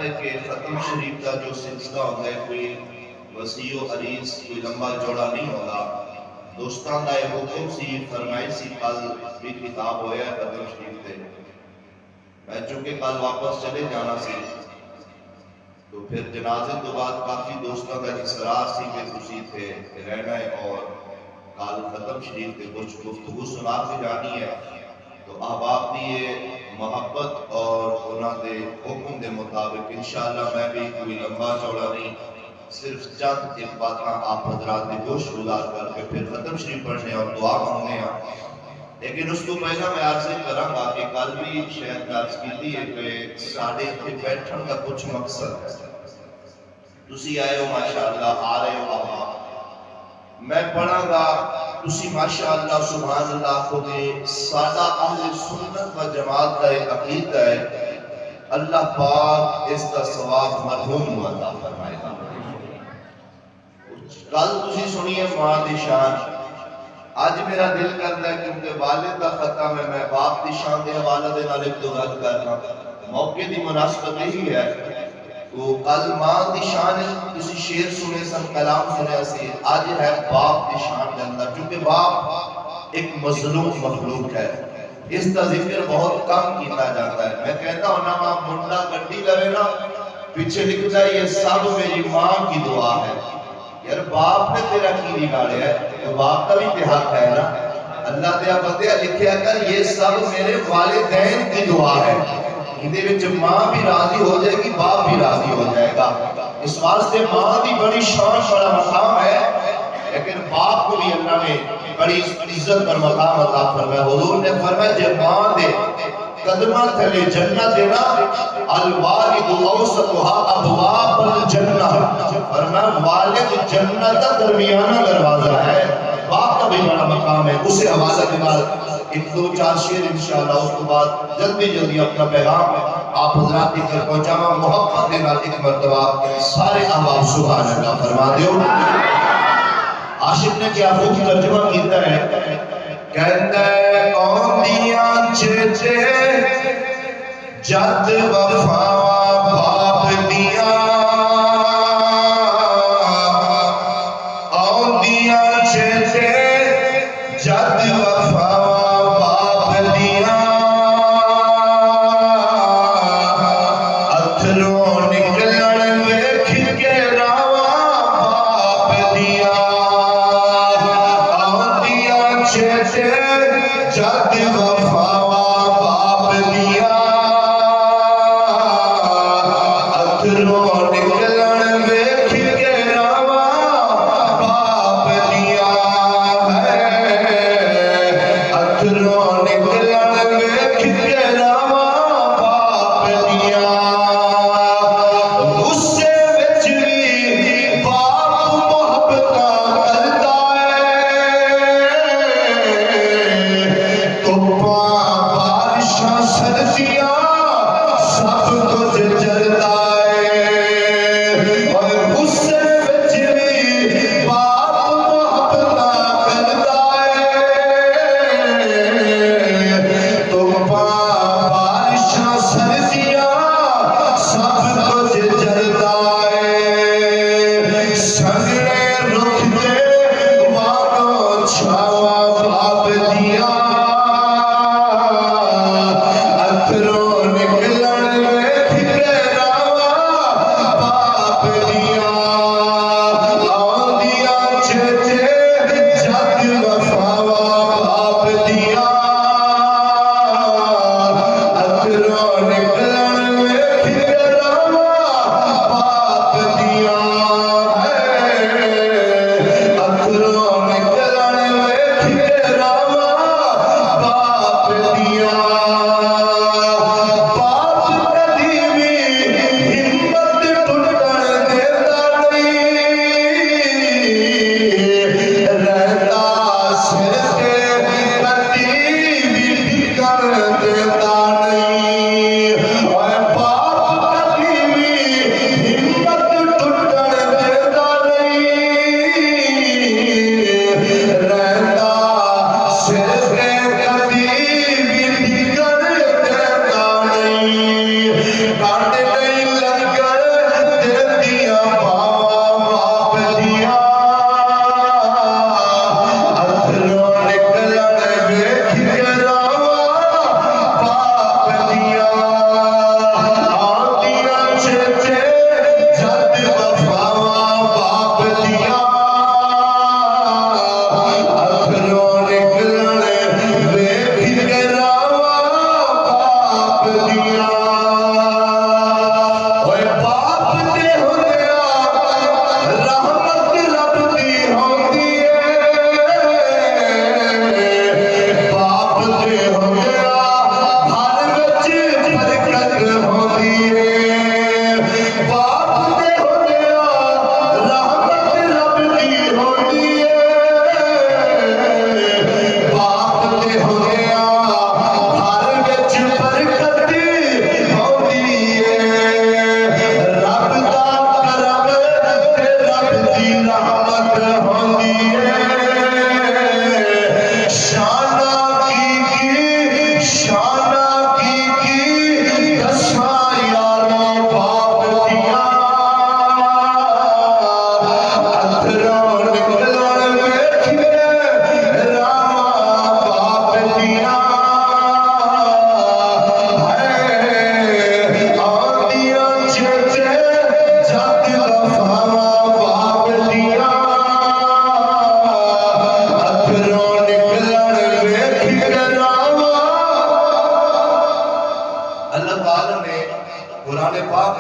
ہے کہ ختم شریف کا جو سلسلہ ہوتا ہے کوئی وسیع و عریض کوئی لمبا چوڑا نہیں ہوگا. دوستان دا حکم سی فرمائی سی کل بھی کتاب ہویا ہے ختم شریف تے. میں چونکہ کل واپس چلے جانا سی تو پھر جنازے تو بعد کافی دوستوں کا اصرار سی کہ تسی تھے رہنا ہے اور کل ختم شریف تے کچھ گفتگو سنا کے جانی ہے. تو احباب دی یہ محبت اور انہاں دے حکم دے مطابق انشاءاللہ میں بھی کوئی لمبا چوڑا نہیں صرف چند ایک باتاں آپ حضرات نے گوش گزار کر کے پھر ختم شریف پڑھنے اور دعا مانگنے ہیں. لیکن اس کو پہلا میں عرض کراں گا کہ کل بھی شاید عرض کی ہے کہ ساڑھے اتنے بیٹھن کا کچھ مقصد ہے. تسی آئے ہو ماشاءاللہ آ رہے ہو آبا میں پڑھاں گا تسی ماشاءاللہ سبحان اللہ خود سادہ اہل سنت و جماعت کا ایک عقیدہ ہے. اللہ پاک اس کا ثواب مرحوم عطا فرمائے گا. کل تسی سنیے ماں دی شان. آج میرا دل کرتا ہے کیونکہ والد کا ختم ہے میں باپ دی شان دے حوالے دے نال ایک دو گل کرنا موقع دی مناسبت یہی ہے. تو کل ماں دی شان کسی شعر سنے سن کلام سنے سی آج ہے باپ دی شان دے اندر چونکہ باپ ایک مظلوم مخلوق ہے. اس کا ذکر بہت کم کیتا جاتا ہے. میں کہتا ہوں نا ماں منڈا گڈی لگے نا پیچھے لکھتا ہے یہ سب میری ماں کی دعا ہے. یار باپ نے تیرا کی بگاڑیا ہے تو باپ کا بھی تے حق ہے نا. اللہ تیرا بندہ لکھیا کر یہ سب میرے والدین کی دعا ہے. ماں بھی راضی ہو جائے گی باپ بھی راضی ہو جائے گا. اس واسطے ماں بھی بڑی شان بڑا مقام ہے لیکن باپ کو بھی اللہ نے بڑی عزت پر مقام عطا فرمایا. حضور نے فرمایا جب ماں دے قدمہ تھلے جنت دینا الوالد اوسطها ابواب الجنہ فرمایا والد جنت کا درمیانہ دروازہ ہے. باپ کا بھی بڑا مقام ہے. اسے حوالہ کے بعد ایک دو چار شعر انشاءاللہ اس کے بعد جلدی اپنا پیغام آپ حضرات تک پہنچانا محبت دینا ایک مرتبہ سارے احباب سبحان اللہ فرما دیو. عاشق نے کیا خوب ترجمہ کیتا ہے کہتا ہے کون دیاں چیچے جد وفا باپ دیاں کون دیاں چیچے جد وفا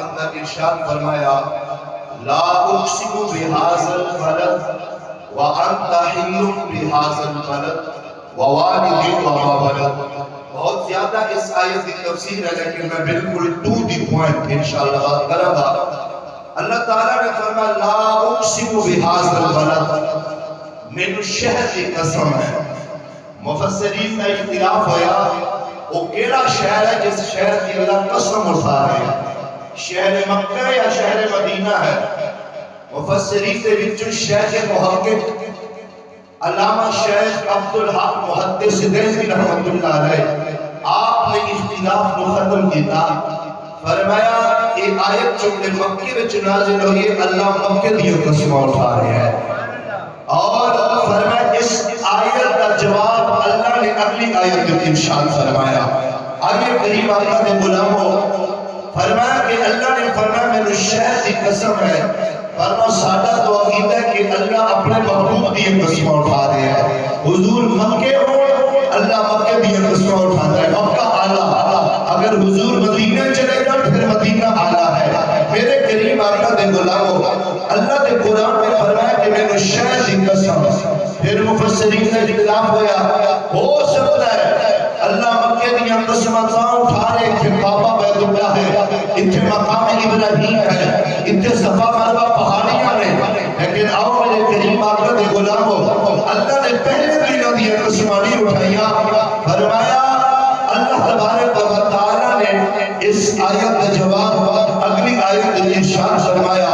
اندر ارشاد فرمایا لا اقسم بهذا البلد وانت حل بهذا البلد ووالد وما ولد. بہت زیادہ اس آیت کی تفسیر ہے لیکن میں بالکل ٹو دی پوائنٹ انشاءاللہ بات کروں گا. اللہ تعالیٰ نے فرمایا لا اقسم بهذا البلد، میرے شہر کی قسم ہے. مفسرین کا اختلاف ہوا وہ کیڑا شہر ہے جس شہر کی اللہ قسم اٹھا رہے ہیں، شہر مکہ یا شہر مدینہ ہے. مفسرین کے وچوں شیخ محقق علامہ شیخ عبدالحق محدث دہلوی رحمۃ اللہ علیہ آپ نے اختلاف کو ختم کیا. فرمایا یہ آیت چونکہ مکے وچ نازل ہوئی اللہ مکے دی قسم اٹھا رہے ہیں، اور فرمایا اس آیت کا جواب اللہ نے اگلی آیت میں ارشاد فرمایا. آگے قریب اللہ کے غلاموں فرمایا کہ اللہ نے فرمایا میرے شہر کی قسم ہے. فرمایا سادہ تو عقیدہ ہے کہ اللہ اپنے محبوب دی قسم اٹھا رہے ہیں. حضور مکے ہو اللہ مکے دی قسم اٹھا رہا ہے. مکہ اعلیٰ، اگر حضور مدینہ چلے گا پھر مدینہ اعلیٰ ہے. میرے قریب آقا دے غلاموں اللہ دے قرآن میں فرمایا کہ میں نے شہر دی قسم. پھر مفسرین نے اختلاف ہو سکتا ہے اللہ مکے دی قسم اٹھا رہے تھے. کعبہ بیت اللہ ہے، اتنے مقام ابراہیم ہے، اتنے صفا مروہ پہاڑیاں نے. لیکن آؤ میرے قریب آقا دے غلاموں اللہ نے پہلے دنوں دی قسم نہیں اٹھائیاں. فرمایا اللہ تبارک و تعالیٰ نے اس آیت کا جواب اگلی آیت میں ارشاد فرمایا.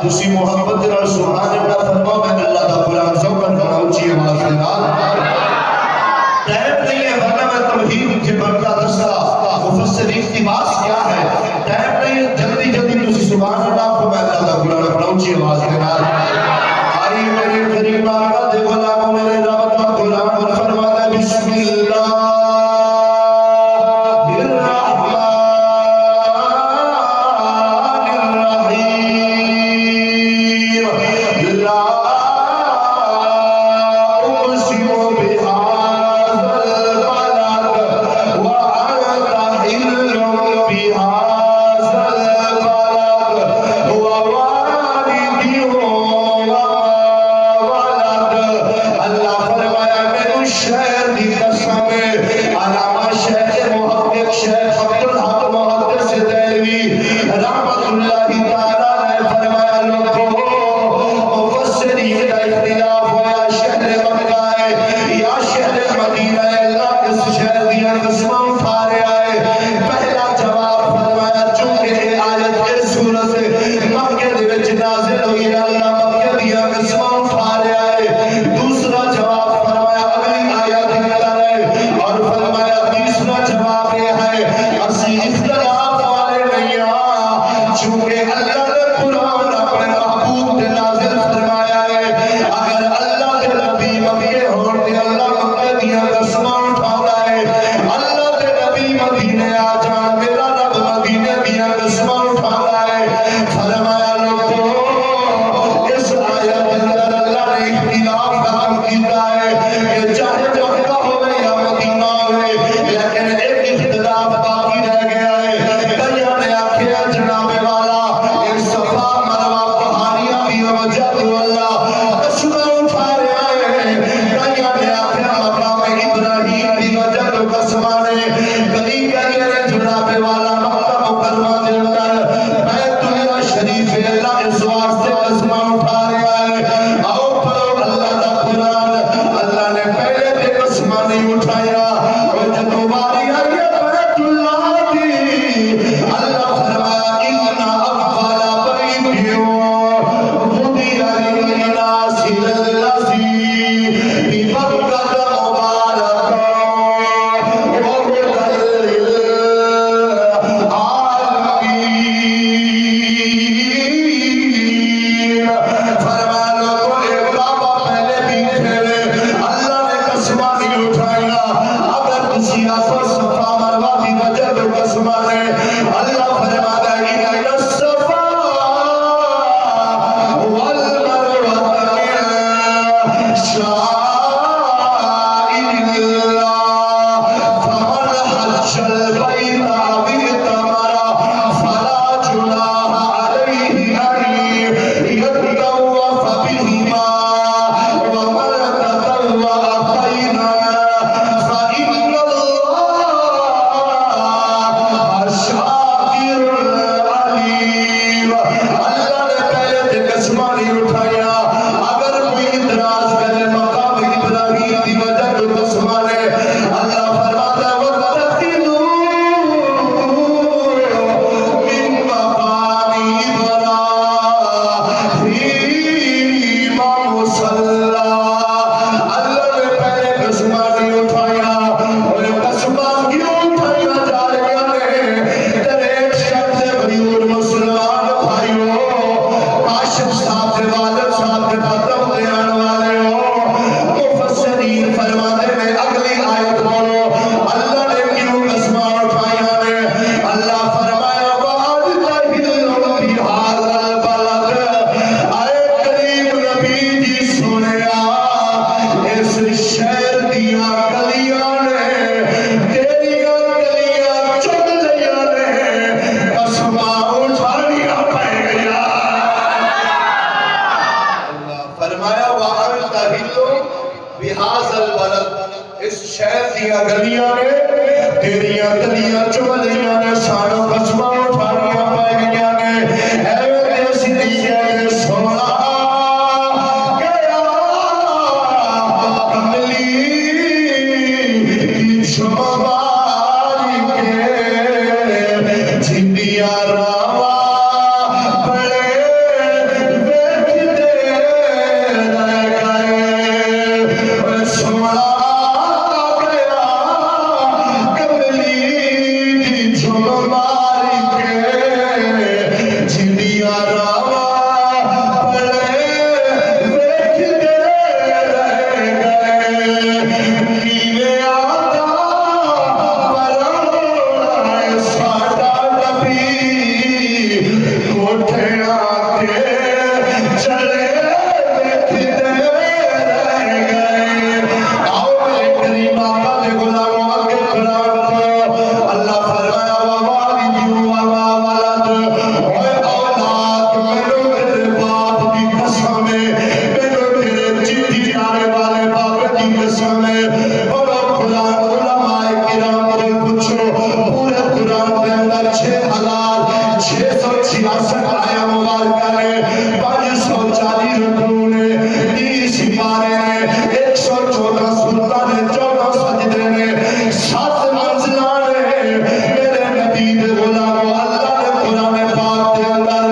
تسی محبت نال سبحان اللہ فرماؤ. میں اللہ دا قرآن ذوقاً اونچی آواز کے نال ٹائم نہیں ہے ورنہ میں توحید کے بڑھتا دستا مفسرین کی بات کیا ہے. ٹائم نہیں، جلدی جلدی تسی سبحان اللہ کو میں اللہ دا قرآن اونچی آواز کے نال آئی. میرے قریب آقا دے غلاموں میرے رب دا قرآن فرماتا ہے بسم اللہ دیا گلیاں نے تیریاں گلیاں چملیاں نے سانو قسمہ اٹھانیاں پہ گیا نے ایوے دیسی دیا نے سونا گیا کملی کی شمباری کے جھنڈیاں راوا بڑے بیٹھتے رہ گئے سونا گیا کملی کی شمباری کے جھنڈیاں راوا بڑے بیٹھتے رہ گئے نیوے آتا پروڑا ساڈا نبی کوٹھیاں کے چلے بیٹھتے رہ گئے آؤ میرے کریم آقا دے غلاموں آگے قرآن پڑھو اللہ فرمایا ووالد وما ولد اے اولاد مینوں تیرے باپ دی قسم ہے مینوں تیرے چٹی پیارے والے باپ دی قسم ہے بڑا قرآن علماء کرام کو پوچھو پورے قرآن کے اندر 6,666 آیا مبارکہ ہے 540 رکوع نے 30 سپارے نے 114 سورتاں نے 14 سجدے نے 7 منزلاں نے میرے نبی دے غلاموں اللہ نے قرآن پاک کے اندر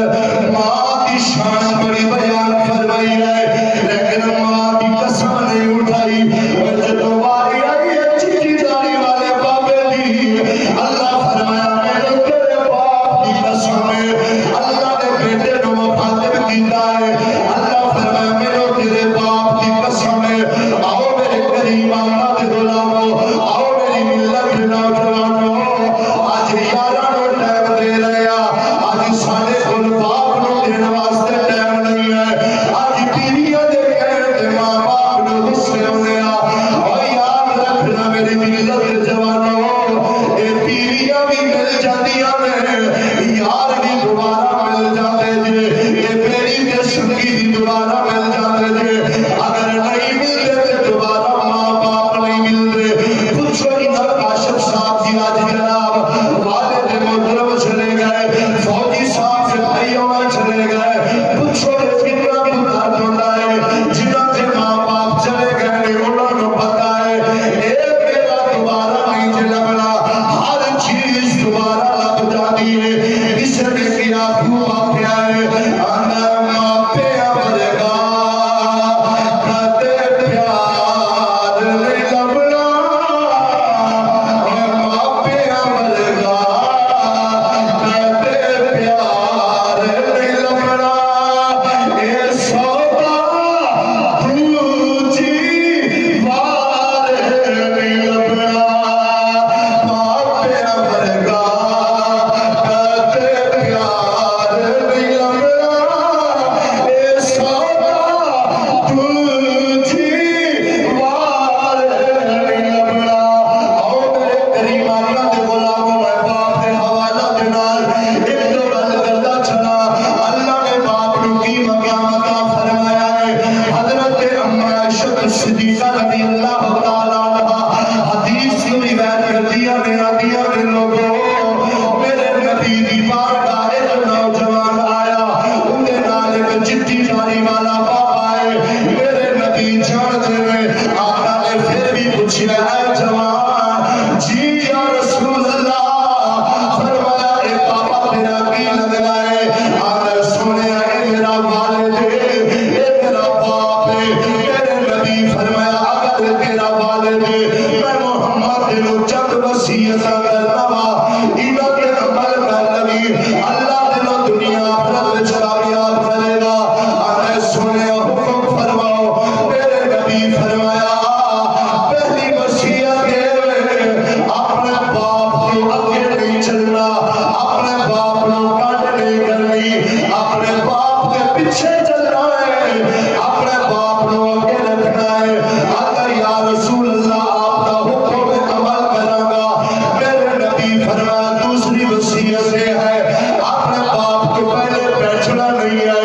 ماں کی شان بڑی بیان فرمائی ہے لیکن ماں کی قسم نہیں اٹھائی اور جدو باری آئی ہے چیٹی داری والے بابے دی اللہ فرمایا میرے تیرے باپ کی قسم ہے اللہ نے بیٹے نو مخاطب کیتا ہے اللہ فرمایا میرے تیرے باپ کی قسم ہے آؤ میرے کریم آقا دے غلاموں آؤ میری ملت دے نوجوانوں آج یاراں نو ٹائم دے رہے ہیں آج ساڈے کول باپ نو دین واسطے ٹائم نہیں ہے آج بیویاں دے کہنے تے ماں باپ نو غصے ہونے اور یاد رکھنا میری ملت دے جوانوں اے بیویاں بھی مل جاندیاں نے یار بھی دوبارہ مل جاندے جے اے میری تے سنگی بھی دوبارہ مل جاندے جے اگر نہیں ملتے تے دوبارہ ماں باپ نہیں ملتے پوچھو نا کاشف صاحب جی آج جناب والد محترم چلے گئے فوجی صاحب سے بھائیوں میں چلے گئے پوچھو کتنا بھی درد ہوتا ہے جنہاں سے ماں باپ چلے گئے انہوں نے پتا ہے اے میرا دوبارہ نہیں جے لگنا ہر چیز دوبارہ لگ جاتی ہے اس نے کیا خوب کیا ہے انا ماں پہ امرگا کتے پیار نہیں لبنا ماں پہ امرگا کتے پیار نہیں لبنا اے سودا دوجی وار نہیں لبنا ماں پہ امرگا کتے پیار نہیں لبنا اے سودا دوجی وار نہیں لبنا آؤ میرے کریم آقا دے غلاموں میں باپ دے حوالہ دے نال ایک دو گل کردا چلا اللہ نے باپ نو کی مقامتا فرمایا ہے حضرت اما عائشہ صدیقہ رضی اللہ تعالی عنہا حدیث کی روایت کردیاں نے آدیاں نے لوگوں میرے نبی دی بارگاہ ایک نوجوان آیا ان دے نال ایک چٹی داری والا بابا ہے میرے نبی جانتے ہیں آقا نے پھر بھی پوچھا اے جوان جی یا رسول اللہ فرمایا اے بابا تیرا کی لگنا ہے آقا سنے اے میرا والد ہے اے میرا باپ ہے میرے نبی فرمایا اگر تیرا والد ہے میں محمد دلو چند وسیعت کرنا وا انہاں کے عمل کر لگی اللہ دلو دنیا آخرت وچ کامیاب کرے گا آقا سنے حکم فرماؤ میرے نبی فرمایا پہلی وصیت ہے اپنے باپ کے آگے نہیں چلنا اپنے باپ کو کٹ نہیں کرنی اپنے باپ کے پیچھے چلنا ہے اپنے باپ کو آگے رکھنا ہے اگر یا رسول اللہ آپ کا حکم میں عمل کروں گا میرے نبی فرمایا دوسری وصیت ہے اپنے باپ کے پہلے بیٹھنا نہیں ہے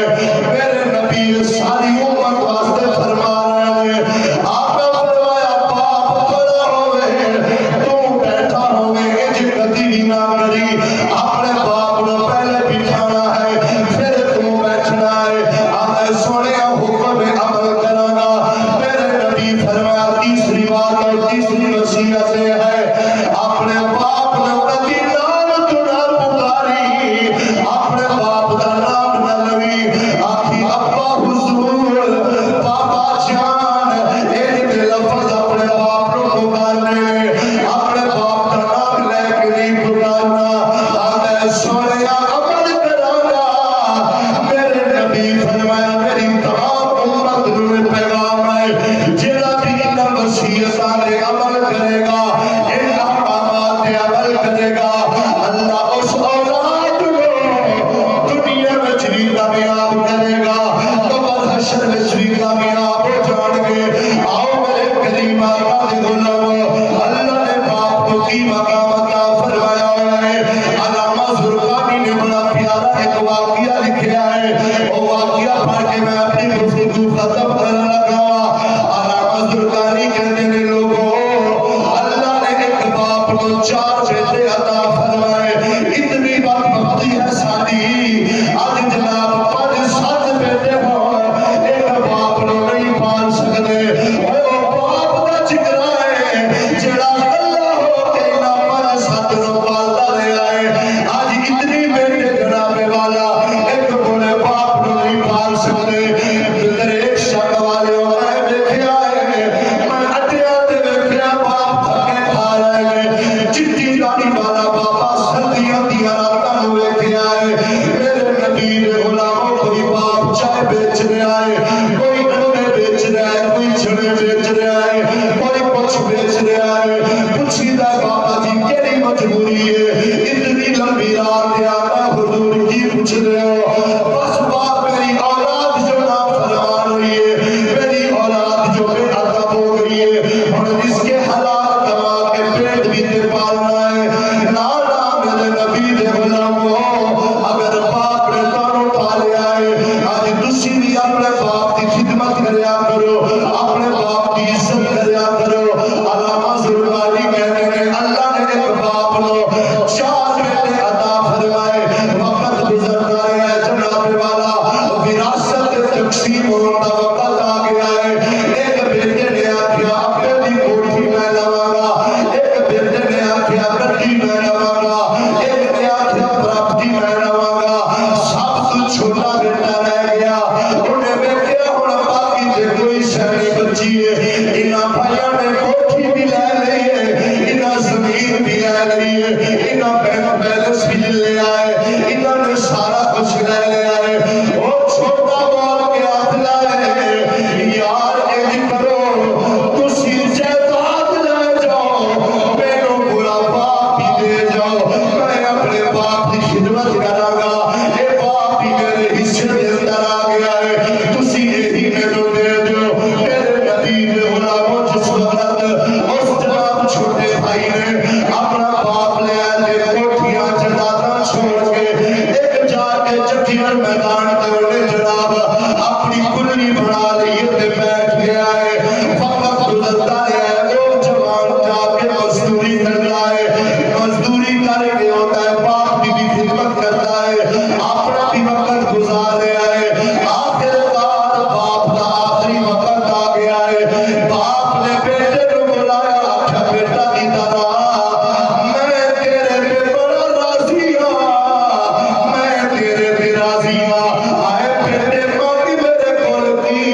میرے نبی ساری امت واسطے فرما رہے ہیں آپ نے فرمایا باپ کھڑا ہوئے کامیاب کرے گا تو حشر میں بھی کامیاب ہو جان گے. آؤ میرے کریم آقا دے غلام، اللہ نے باپ کو کی مقام عطا فرمایا ہے. علامہ زرقانی نے بڑا پیارا ایک واقعہ لکھا ہے، وہ واقعہ پڑھ کے میں اپنی گفتگو ختم کرنے لگا. علامہ زرقانی کہتے ہیں لوگوں، اللہ نے ایک باپ کو 4 بیٹے عطا فرمائے. اتنی بدبختی ہے ساری، آج جناب 5-7 بیٹے ہوں ایک باپ کو نہیں پال سکتے. وہ باپ کا ذکر ہے جڑا اللہ ہو کے نہ 5-7 نو پالتا رہا ہے. آج اتنی بیٹے جناب والا ایک بڑے باپ کو نہیں پال سکتے. پھر ایک شک والے میں دیکھا ہے، میں اٹیا تے دیکھا باپ تھکے کھا رہے ہیں. چٹی داڑھی والا بابا سردیاں دیا راتاں نو دیکھا ہے. میرے نبی دے غلاموں کوئی باپ چائے بیچ رہا ہے، کوئی انڈے بیچ رہا ہے، کوئی چنے بیچ رہا ہے، کوئی کچھ بیچ رہا ہے. پوچھیدا بابا جی کیڑی مجبوری ہے، اتنی لمبی رات ہے آقا حضور کی پوچھ رہے ہو؟ بس باپ میری اولاد جو نافرمان ہوئی ہے، میری اولاد جو بے ادب ہو گئی ہے، اور اس کے حلال کما کے پیٹ بھی تے پالنا ہے. لا لا میرے نبی دے غلاموں، اگر باپ نے تانوں پالیا ہے، آج تسی بھی اپنے باپ کی خدمت کریا کرو، اپنے باپ کی عزت کریا کرو. علامہ زرقانی کہتے ہیں اللہ نے ایک باپ کو 4 بیٹے عطا فرمائے. وقت گزرتا ہے جناب والا، وراثت تقسیم ہوتا وقت آ گیا ہے. ایک بیٹے نے آکھیا اپنی کوٹھی میں لواں گا، ایک بیٹے نے آکھیا گڈی میں لواں گا، ایک نے آکھیا پراپرٹی میں لواں گا. سب تو چھوٹا بیٹا رہ گیا. انہیں ویکھیا ہن باقی تے کوئی شے نہیں بچی ہے. انہاں بھائیاں نے کوٹھی بھی لے لی ہے، انہاں زمین بھی لے لی ہے، انہاں بینک بیلنس بھی لے آئے، انہاں نے سارا کچھ لے لیا ہے. وہ چھوٹا بول کے ہاتھ لائے یار انج کرو تسی جائیداد لے جاؤ، مینوں برا باپ بھی دے جاؤ، میں اپنے باپ کی خدمت کراں گا. اے باپ ہی میرے حصے دے اندر آ گیا ہے، تسی یہی مینوں دے دیو. میرے نبی دے غلاموں جس وقت اس جناب چھوٹے بھائی نے اپنا باپ لے آئے کوٹھیاں جائیداداں چھوڑ کے ایک جا کے چٹیاں میدان تے انہیں جناب اپنی کلی بنا لی تے بیٹھ گیا ہے. وقت گزرتا ہے، وہ جوان جا کے مزدوری کرتا ہے، مزدوری کر کے ہوتا ہے، باپ کی بھی خدمت کرتا ہے، اپنا بھی وقت گزار رہا ہے. آخر کار باپ کا آخری وقت آ گیا ہے. باپ نے بیٹے کو بلایا، آخیا بیٹا کی طرح میں تیرے پہ بڑا راضی ہاں، میں تیرے پہ راضی ہاں. آئے بیٹے مانگی میرے کول کی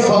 100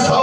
100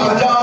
50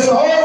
100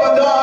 50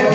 1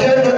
3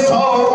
100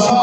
100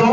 2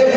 1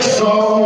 100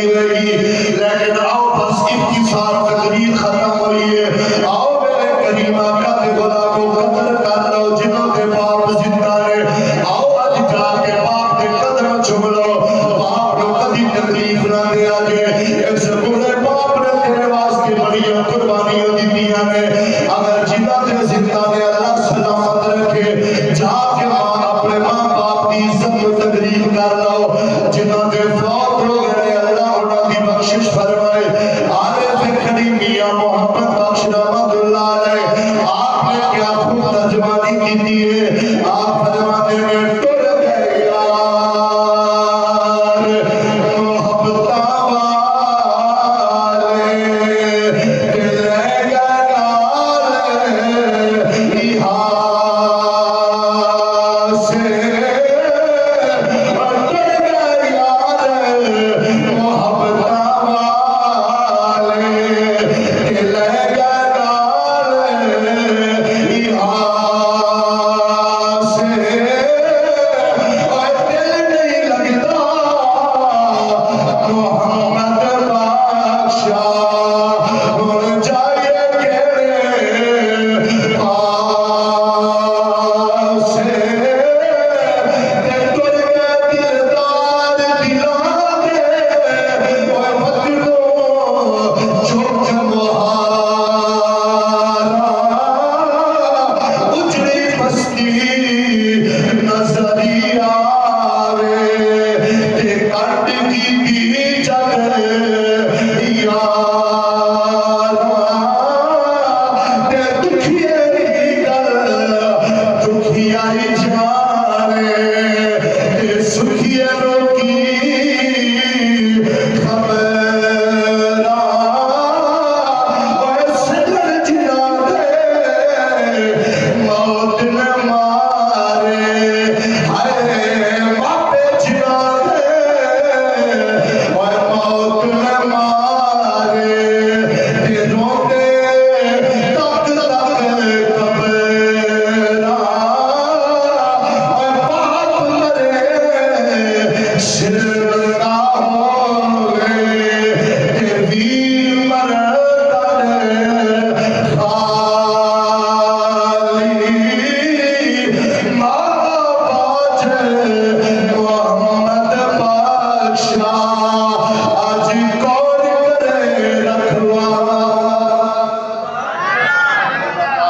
کرنی رہی، لیکن آؤ بس اختصار تقریر ختم ہوئی ہے، آؤ میرے کریم آقا کے غلاموں قدر کر لو جنہوں کے باپ زندہ نے، آؤ اج جا کے باپ کے قدم چم لو، باپ نو کدی تکلیف نہ دیا جے، اس بڑے باپ نے تیرے واسطے بڑی قربانیاں دتیاں نے،